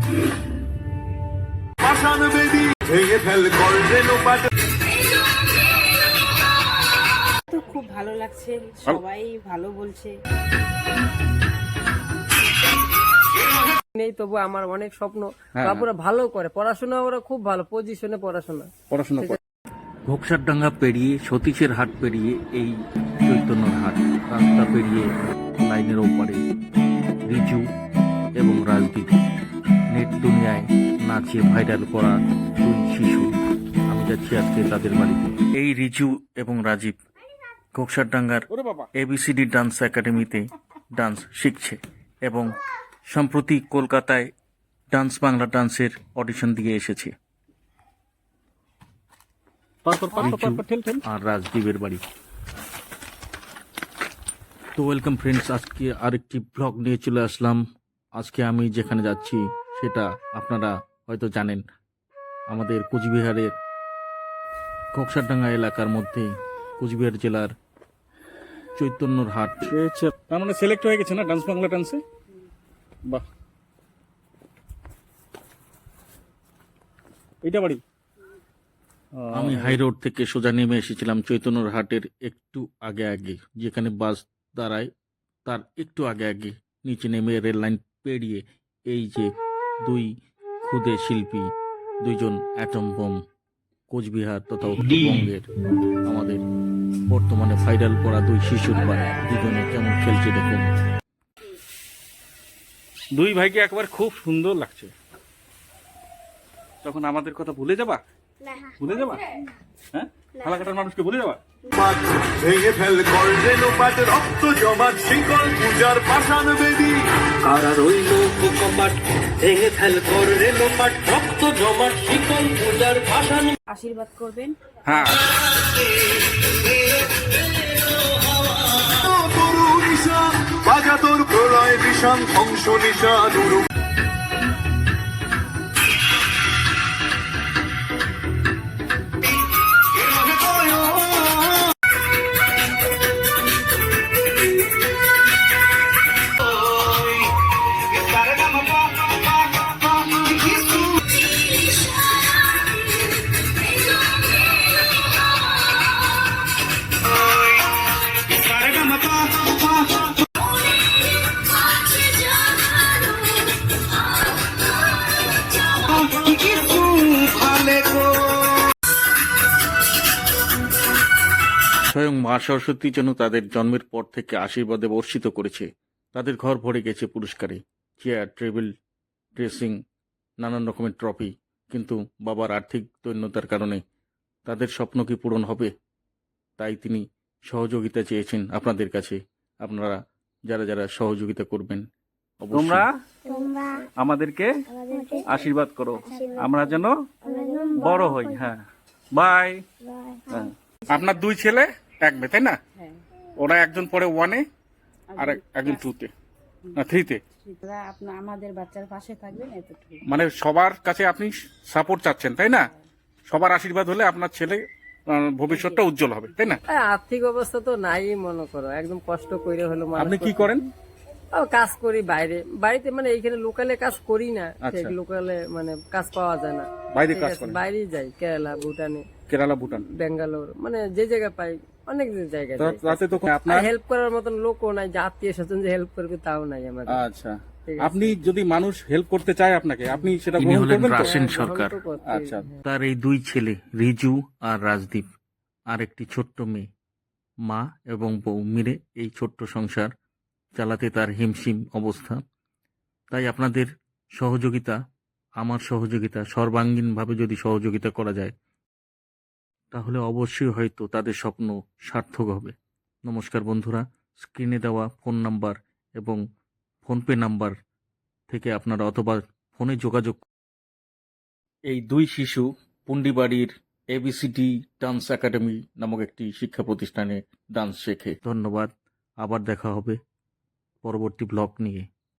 তো খুব ভালো লাগছে, সবাই ভালো বলছে। নেই তবু আমার অনেক স্বপ্ন বাবুরা ভালো করে পড়াশোনা, ওরা খুব ভালো পজিশনে পড়াশোনা করে। ঘোকসারডাঙ্গা পেরিয়ে সতীশের হাট পেরিয়ে এই চৈতন্যর হাট রাস্তা পেরিয়ে লাইনের ওপারে রিজু এবং রাজদীপ নেট দুনিয়ায় নাচে ভাইরাল করা দুই শিশু। আমি যাচ্ছি আজকে তাদের বাড়িতে। এই রিজু এবং রাজীব ঘোকসারডাঙ্গার এবিসিডি ডান্স একাডেমিতে ডান্স শিখছে এবং সম্প্রতি কলকাতায় ডান্স বাংলা ডান্সের অডিশন দিয়ে এসেছে। আর রাজদীপের বাড়ি। তো ওয়েলকাম ফ্রেন্ডস, আজকে আরেকটি ব্লগ নিয়ে চলে আসলাম। আজকে আমি যেখানে যাচ্ছি সেটা আপনারা হয়তো জানেন, আমাদের কোচবিহারের ঘোকসারডাঙ্গা এলাকার মধ্যে কোচবিহার জেলার চৈতন্যর হাট। তার মানে সিলেক্ট হয়ে গেছে না ডান্স বাংলা ডান্সে? বাহ, এইটা বাড়ি। আমি হাই রোড থেকে সোজা নেমে এসেছিলাম চৈতন্যর হাটের একটু আগে আগে, যেখানে বাস দাঁড়ায় তার একটু আগে আগে নিচে নেমে রেল লাইন পেরিয়ে এই যে দুই ক্ষুদে শিল্পী, দুইজন অ্যাটম বোম, কোচবিহার তথা উত্তরবঙ্গের আমাদের বর্তমানে ভাইরাল করা দুই শিশুর বাড়ি, দুজনে কেমন খেলছে দেখুন। দুই ভাইকে একবার খুব সুন্দর লাগছে। তখন আমাদের কথা ভুলে যাবা? ভুলে যাবা? হ্যাঁ, এলাকাটার মানুষকে ভুলে যাবা? ভেঙে ফেল করলে লোপাট রক্ত জমাট শিকল পূজার পাষাণ বেদী কারা রইল কপাট ভেঙে ফেল করলে লোপাট রক্ত জমাট শিকল পূজার পাষাণ। আশীর্বাদ করবেন। হ্যাঁ, বাজা তোর প্রলয় বিষাণ ধ্বংস নিশা নুরু। স্বয়ং মা সরস্বতী যেন তাদের জন্মের পর থেকে আশীর্বাদে বর্ষিত করেছে। তাদের ঘর ভরে গেছে পুরস্কারে, চেয়ার, টেবিল, ড্রেসিং, নানান রকমের ট্রফি। কিন্তু বাবার আর্থিক দৈন্যতার কারণে তাদের স্বপ্ন কি পূরণ হবে? তাই তিনি সহযোগিতা চেয়েছেন আপনাদের কাছে। আপনারা যারা যারা সহযোগিতা করবেন তোমরা আমাদেরকে আশীর্বাদ করো, আমরা যেন বড় হই। হ্যাঁ, বাই। আপনার দুই ছেলে এক মেয়ে, তাই না? ওরা একজন পড়ে 1-এ আর একজন 2-তে না 3-তে। আমাদের বাচ্চার পাশে থাকবেন এতটুকু। মানে সবার কাছে আপনি সাপোর্ট চাচ্ছেন, তাই না? সবার আশীর্বাদ হলে আপনার ছেলে ভবিষ্যৎটা উজ্জ্বল হবে, তাই না? আর্থিক অবস্থা তো নাই মনে করো, একদম কষ্ট করে হলো। আপনি কি করেন? কাজ করি বাইরে, বাড়িতে মানে এইখানে লোকালে কাজ করি না। আচ্ছা। লোকালে মানে কাজ পাওয়া যায় না, বাইরে কাজ করেন? বাইরে যাই, কেরালা, ভুটান, বেঙ্গালোর, মানে যে জায়গায় পাই অনেক জায়গায়। তাতে তো আপনার হেল্প করার মতন লোকও নাই, যে আত্মীয় স্বজন যে হেল্প করবে তাও নাই আমাদের। আচ্ছা, আপনি যদি মানুষ হেল্প করতে চায় আপনাকে, আপনি সেটা তিনি গ্রহণ হলেন করবেন তো? রাসেন সরকার। আচ্ছা, তার এই দুই ছেলে রিজু আর রাজদীপ, আর একটি ছোট্ট মেয়ে, মা এবং বউ মিলে এই ছোট্ট সংসার চালাতে তার হিমশিম অবস্থা। তাই আপনাদের সহযোগিতা, আমার সহযোগিতা, সর্বাঙ্গীনভাবে যদি সহযোগিতা করা যায় তাহলে অবশ্যই হয়তো তাদের স্বপ্ন সার্থক হবে। নমস্কার বন্ধুরা, স্ক্রিনে দেওয়া ফোন নাম্বার এবং ফোনপে নাম্বার থেকে আপনারা অথবা ফোনে যোগাযোগ। এই দুই শিশু পুন্ডিবাড়ির এবিসিডি ডান্স একাডেমি নামক একটি শিক্ষা প্রতিষ্ঠানে ডান্স শেখে। ধন্যবাদ, আবার দেখা হবে পরবর্তী ব্লগ নিয়ে।